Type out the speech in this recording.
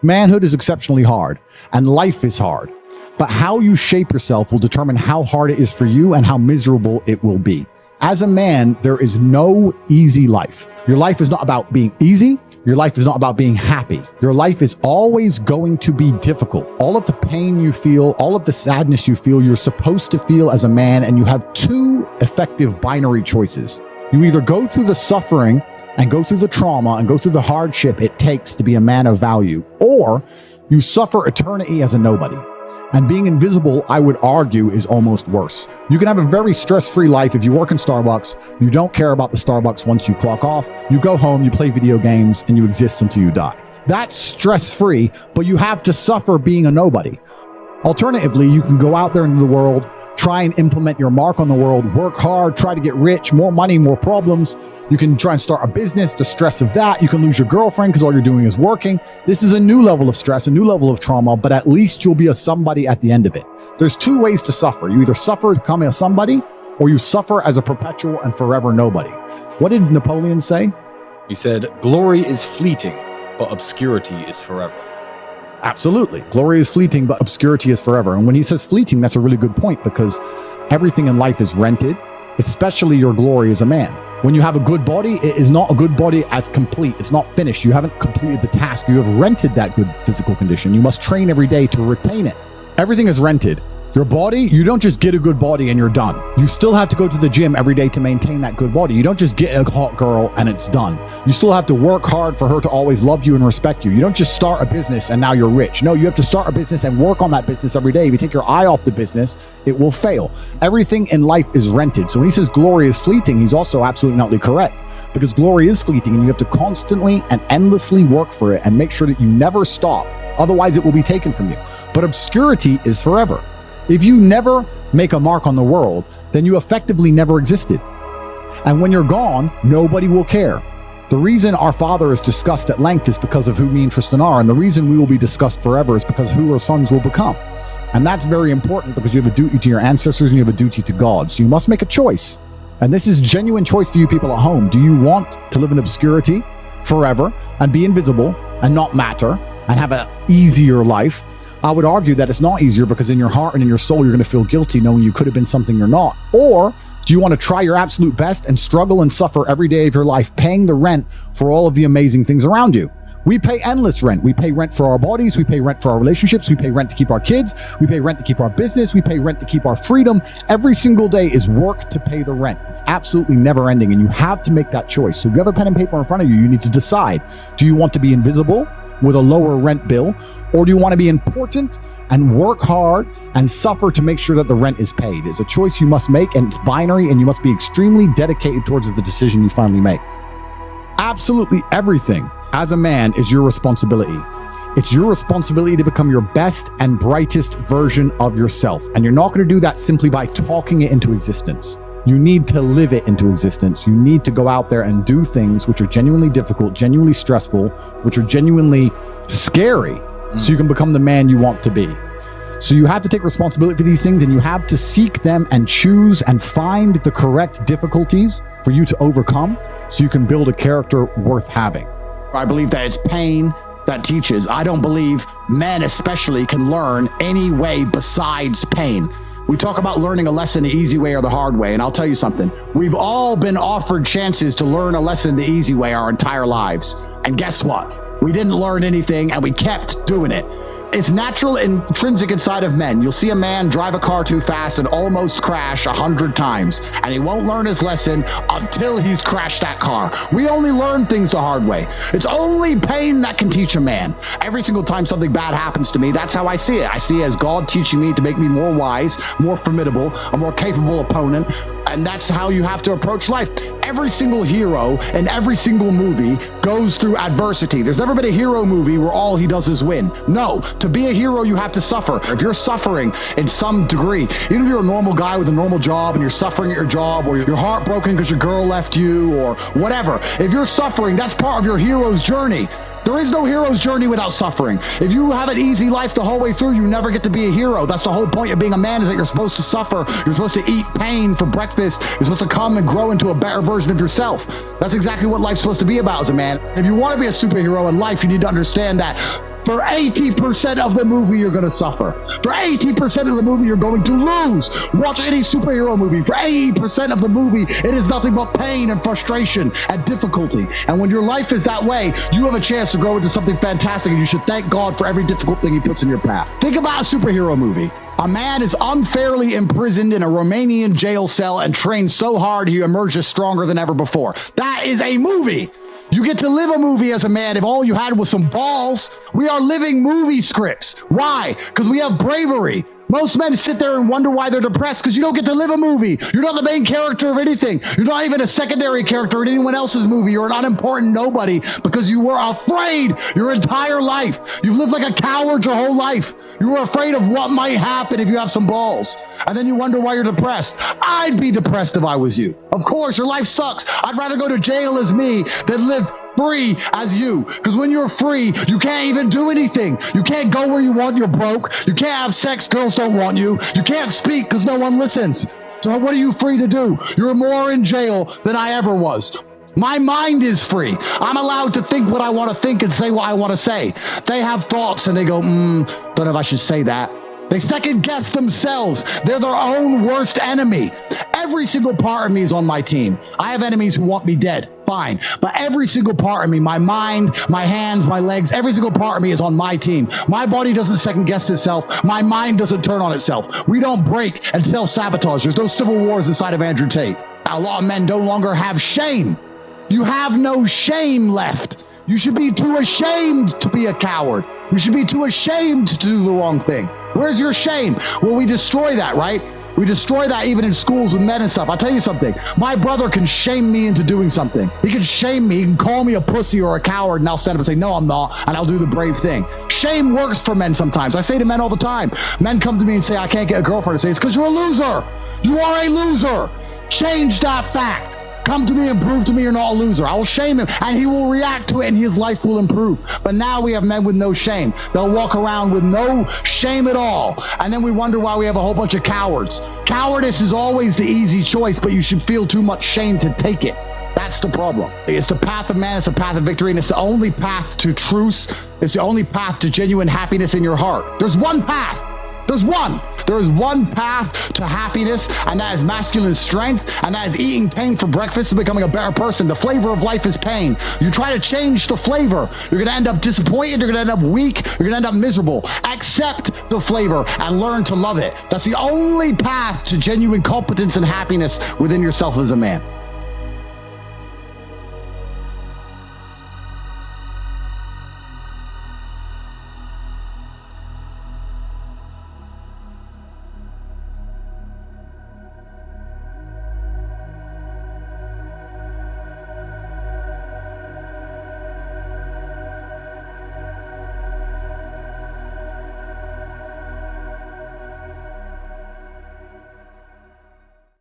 Manhood is exceptionally hard, and life is hard. But how you shape yourself will determine how hard it is for you and how miserable it will be. As a man, there is no easy life. Your life is not about being easy. Your life is not about being happy. Your life is always going to be difficult. All of the pain you feel, all of the sadness you feel, you're supposed to feel as a man, and you have two effective binary choices. You either go through the suffering and go through the trauma and go through the hardship it takes to be a man of value, or you suffer eternity as a nobody. And being invisible, I would argue, is almost worse. You can have a very stress-free life if you work in Starbucks. You don't care about the Starbucks once you clock off. You go home, you play video games, and you exist until you die. That's stress-free, but you have to suffer being a nobody. Alternatively, you can go out there into the world, try and implement your mark on the world, work hard, try to get rich, more money, more problems. You can try and start a business, the stress of that. You can lose your girlfriend because all you're doing is working. This is a new level of stress, a new level of trauma, but at least you'll be a somebody at the end of it. There's two ways to suffer. You either suffer becoming a somebody, or you suffer as a perpetual and forever nobody. What did Napoleon say? He said, "Glory is fleeting, but obscurity is forever." Absolutely. Glory is fleeting, but obscurity is forever. And when he says fleeting, that's a really good point, because everything in life is rented, especially your glory as a man. When you have a good body, it is not a good body as complete. It's not finished. You haven't completed the task. You have rented that good physical condition. You must train every day to retain it. Everything is rented. Your body, you don't just get a good body and you're done. You still have to go to the gym every day to maintain that good body. You don't just get a hot girl and it's done. You still have to work hard for her to always love you and respect you. You don't just start a business and now you're rich. No, you have to start a business and work on that business every day. If you take your eye off the business, it will fail. Everything in life is rented. So when he says glory is fleeting, he's also absolutely not correct, because glory is fleeting and you have to constantly and endlessly work for it and make sure that you never stop. Otherwise, it will be taken from you. But obscurity is forever. If you never make a mark on the world, then you effectively never existed. And when you're gone, nobody will care. The reason our Father is discussed at length is because of who me and Tristan are, and the reason we will be discussed forever is because of who our sons will become. And that's very important, because you have a duty to your ancestors and you have a duty to God. So you must make a choice. And this is genuine choice for you people at home. Do you want to live in obscurity forever and be invisible and not matter and have an easier life? I would argue that it's not easier, because in your heart and in your soul, you're going to feel guilty knowing you could have been something you're not. Or do you want to try your absolute best and struggle and suffer every day of your life, paying the rent for all of the amazing things around you? We pay endless rent. We pay rent for our bodies. We pay rent for our relationships. We pay rent to keep our kids. We pay rent to keep our business. We pay rent to keep our freedom. Every single day is work to pay the rent. It's absolutely never ending, and you have to make that choice. So if you have a pen and paper in front of you, you need to decide. Do you want to be invisible with a lower rent bill, or do you want to be important and work hard and suffer to make sure that the rent is paid? It's a choice you must make, and it's binary, and you must be extremely dedicated towards the decision you finally make. Absolutely everything as a man is your responsibility. It's your responsibility to become your best and brightest version of yourself, and you're not going to do that simply by talking it into existence. You need to live it into existence. You need to go out there and do things which are genuinely difficult, genuinely stressful, which are genuinely scary, so you can become the man you want to be. So you have to take responsibility for these things, and you have to seek them and choose and find the correct difficulties for you to overcome, so you can build a character worth having. I believe that it's pain that teaches. I don't believe men especially can learn any way besides pain. We talk about learning a lesson the easy way or the hard way, and I'll tell you something. We've all been offered chances to learn a lesson the easy way our entire lives. And guess what? We didn't learn anything, and we kept doing it. It's natural, intrinsic inside of men. You'll see a man drive a car too fast and almost crash 100 times, and he won't learn his lesson until he's crashed that car. We only learn things the hard way. It's only pain that can teach a man. Every single time something bad happens to me, that's how I see it. I see it as God teaching me to make me more wise, more formidable, a more capable opponent, and that's how you have to approach life. Every single hero in every single movie goes through adversity. There's never been a hero movie where all he does is win. No, to be a hero, you have to suffer. If you're suffering in some degree, even if you're a normal guy with a normal job and you're suffering at your job, or you're heartbroken because your girl left you, or whatever, if you're suffering, that's part of your hero's journey. There is no hero's journey without suffering. If you have an easy life the whole way through, you never get to be a hero. That's the whole point of being a man, is that you're supposed to suffer. You're supposed to eat pain for breakfast. You're supposed to come and grow into a better version of yourself. That's exactly what life's supposed to be about as a man. If you want to be a superhero in life, you need to understand that For 80% of the movie, you're going to suffer. For 80% of the movie, you're going to lose. Watch any superhero movie. For 80% of the movie, it is nothing but pain and frustration and difficulty. And when your life is that way, you have a chance to grow into something fantastic, and you should thank God for every difficult thing he puts in your path. Think about a superhero movie. A man is unfairly imprisoned in a Romanian jail cell and trained so hard he emerges stronger than ever before. That is a movie. You get to live a movie as a man if all you had was some balls. We are living movie scripts. Why? Because we have bravery. Most men sit there and wonder why they're depressed because you don't get to live a movie. You're not the main character of anything. You're not even a secondary character in anyone else's movie. You're an unimportant nobody because you were afraid your entire life. You've lived like a coward your whole life. You were afraid of what might happen if you have some balls. And then you wonder why you're depressed. I'd be depressed if I was you. Of course, your life sucks. I'd rather go to jail as me than live free as you, because when you're free, you can't even do anything. You can't go where you want, you're broke. You can't have sex, girls don't want you. You can't speak because no one listens. So what are you free to do? You're more in jail than I ever was. My mind is free. I'm allowed to think what I want to think and say what I want to say. They have thoughts and they go, don't know if I should say that. They second guess themselves. They're their own worst enemy. Every single part of me is on my team. I have enemies who want me dead. Fine. But every single part of me, my mind, my hands, my legs, every single part of me is on my team. My body doesn't second guess itself. My mind doesn't turn on itself. We don't break and self-sabotage. There's no civil wars inside of Andrew Tate. A lot of men no longer have shame. You have no shame left. You should be too ashamed to be a coward. You should be too ashamed to do the wrong thing. Where's your shame? Well, we destroy that, right? We destroy that even in schools with men and stuff. I'll tell you something. My brother can shame me into doing something. He can shame me. He can call me a pussy or a coward, and I'll stand up and say, no, I'm not, and I'll do the brave thing. Shame works for men sometimes. I say to men all the time. Men come to me and say, I can't get a girlfriend. I say, it's because you're a loser. You are a loser. Change that fact. Come to me and prove to me you're not a loser. I will shame him and he will react to it and his life will improve. But now we have men with no shame. They'll walk around with no shame at all. And then we wonder why we have a whole bunch of cowards. Cowardice is always the easy choice, but you should feel too much shame to take it. That's the problem. It's the path of man. It's the path of victory. And it's the only path to truce. It's the only path to genuine happiness in your heart. There's one path. There's one. There is one path to happiness, and that is masculine strength, and that is eating pain for breakfast and becoming a better person. The flavor of life is pain. You try to change the flavor, you're going to end up disappointed, you're going to end up weak, you're going to end up miserable. Accept the flavor and learn to love it. That's the only path to genuine competence and happiness within yourself as a man.